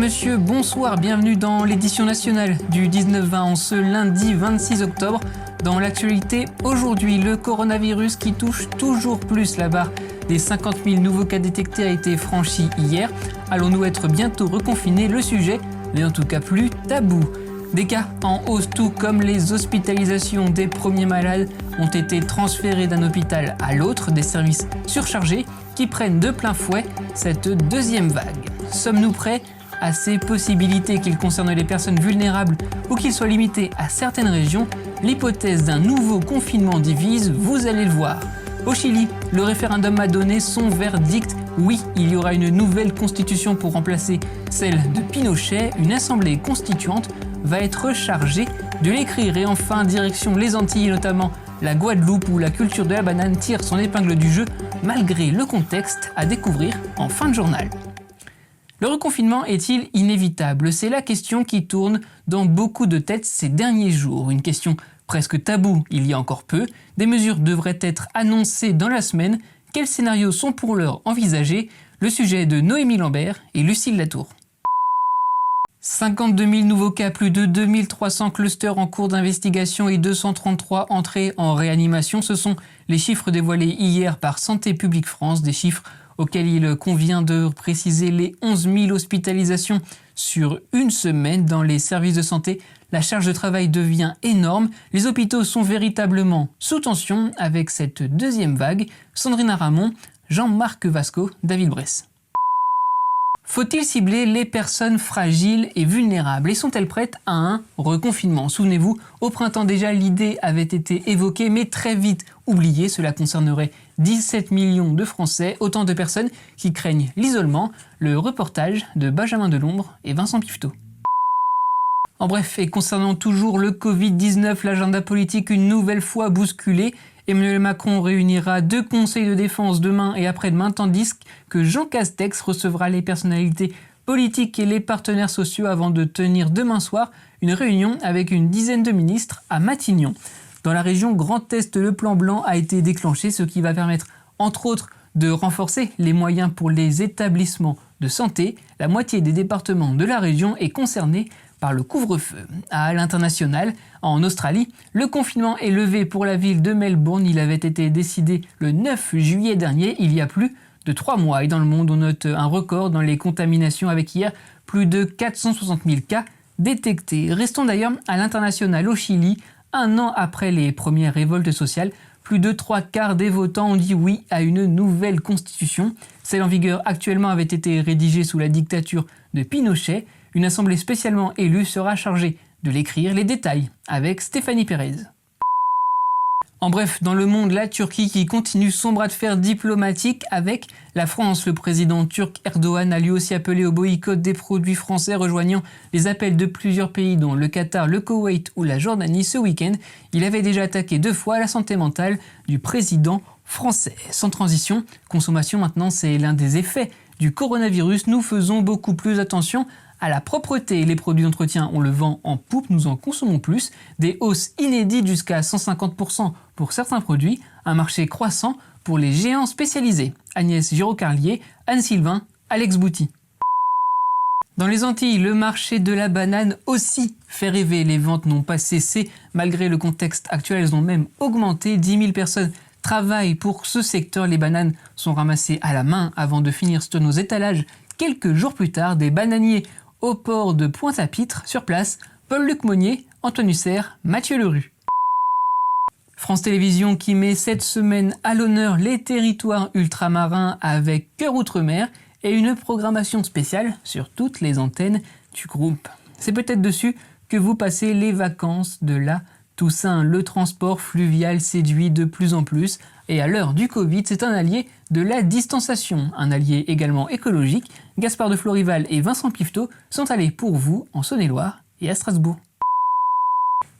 monsieur, bonsoir, bienvenue dans l'édition nationale du 19-20 en ce lundi 26 octobre. Dans l'actualité, aujourd'hui, le coronavirus qui touche toujours plus la barre des 50 000 nouveaux cas détectés a été franchi hier. Allons-nous être bientôt reconfinés? Le sujet n'est en tout cas plus tabou. Des cas en hausse, tout comme les hospitalisations des premiers malades, ont été transférés d'un hôpital à l'autre, des services surchargés qui prennent de plein fouet cette deuxième vague. Sommes-nous prêts à ces possibilités, qu'ils concernent les personnes vulnérables ou qu'ils soient limités à certaines régions? L'hypothèse d'un nouveau confinement divise, vous allez le voir. Au Chili, le référendum a donné son verdict. Oui, il y aura une nouvelle constitution pour remplacer celle de Pinochet. Une assemblée constituante va être chargée de l'écrire. Et enfin, direction les Antilles, et notamment la Guadeloupe, où la culture de la banane tire son épingle du jeu, malgré le contexte à découvrir en fin de journal. Le reconfinement est-il inévitable? C'est la question qui tourne dans beaucoup de têtes ces derniers jours. Une question presque taboue il y a encore peu. Des mesures devraient être annoncées dans la semaine. Quels scénarios sont pour l'heure envisagés? Le sujet de Noémie Lambert et Lucille Latour. 52 000 nouveaux cas, plus de 2300 clusters en cours d'investigation et 233 entrées en réanimation. Ce sont les chiffres dévoilés hier par Santé publique France, des chiffres auxquels il convient de préciser les 11 000 hospitalisations sur une semaine dans les services de santé. La charge de travail devient énorme. Les hôpitaux sont véritablement sous tension avec cette deuxième vague. Sandrine Aramon, Jean-Marc Vasco, David Bress. Faut-il cibler les personnes fragiles et vulnérables? Et sont-elles prêtes à un reconfinement? Souvenez-vous, au printemps déjà, l'idée avait été évoquée, mais très vite oubliée. Cela concernerait 17 millions de Français, autant de personnes qui craignent l'isolement. Le reportage de Benjamin Delombre et Vincent Pifteau. En bref, et concernant toujours le Covid-19, l'agenda politique une nouvelle fois bousculé. Emmanuel Macron réunira 2 conseils de défense demain et après-demain, tandis que Jean Castex recevra les personnalités politiques et les partenaires sociaux avant de tenir demain soir une réunion avec une dizaine de ministres à Matignon. Dans la région Grand Est, le plan blanc a été déclenché, ce qui va permettre, entre autres, de renforcer les moyens pour les établissements de santé. La moitié des départements de la région est concernée par le couvre-feu. À l'international, en Australie, le confinement est levé pour la ville de Melbourne. Il avait été décidé le 9 juillet dernier, il y a plus de 3 mois. Et dans le monde, on note un record dans les contaminations avec hier plus de 460 000 cas détectés. Restons d'ailleurs à l'international, au Chili. 1 an après les premières révoltes sociales, plus de 3/4 des votants ont dit oui à une nouvelle constitution. Celle en vigueur actuellement avait été rédigée sous la dictature de Pinochet. Une assemblée spécialement élue sera chargée de l'écrire. Les détails avec Stéphanie Pérez. En bref, dans le monde, la Turquie qui continue son bras de fer diplomatique avec la France. Le président turc Erdogan a lui aussi appelé au boycott des produits français, rejoignant les appels de plusieurs pays dont le Qatar, le Koweït ou la Jordanie ce week-end. Il avait déjà attaqué 2 fois la santé mentale du président français. Sans transition, consommation maintenant, c'est l'un des effets du coronavirus. Nous faisons beaucoup plus attention à la propreté. Les produits d'entretien, on le vend en poupe, nous en consommons plus. Des hausses inédites jusqu'à 150% pour certains produits. Un marché croissant pour les géants spécialisés. Agnès Giraud-Carlier, Anne Sylvain, Alex Bouty. Dans les Antilles, le marché de la banane aussi fait rêver. Les ventes n'ont pas cessé. Malgré le contexte actuel, elles ont même augmenté. 10 000 personnes travaillent pour ce secteur. Les bananes sont ramassées à la main avant de finir sur nos étalages. Quelques jours plus tard, des bananiers au port de Pointe-à-Pitre, sur place, Paul-Luc Monnier, Antoine Husser, Mathieu Lerue. France Télévisions qui met cette semaine à l'honneur les territoires ultramarins avec Cœur Outre-mer et une programmation spéciale sur toutes les antennes du groupe. C'est peut-être dessus que vous passez les vacances de la Toussaint. Le transport fluvial séduit de plus en plus et à l'heure du Covid, c'est un allié de la distanciation, un allié également écologique. Gaspard de Florival et Vincent Pifteau sont allés pour vous en Saône-et-Loire et à Strasbourg.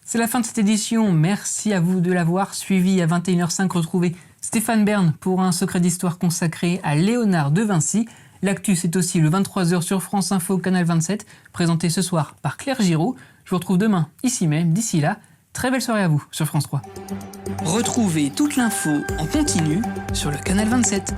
C'est la fin de cette édition, merci à vous de l'avoir suivi. À 21h05, retrouvez Stéphane Bern pour un secret d'histoire consacré à Léonard de Vinci. L'actu, c'est aussi le 23h sur France Info, Canal 27, présenté ce soir par Claire Giraud. Je vous retrouve demain, ici même. D'ici là, très belle soirée à vous sur France 3. Retrouvez toute l'info en continu sur le Canal 27.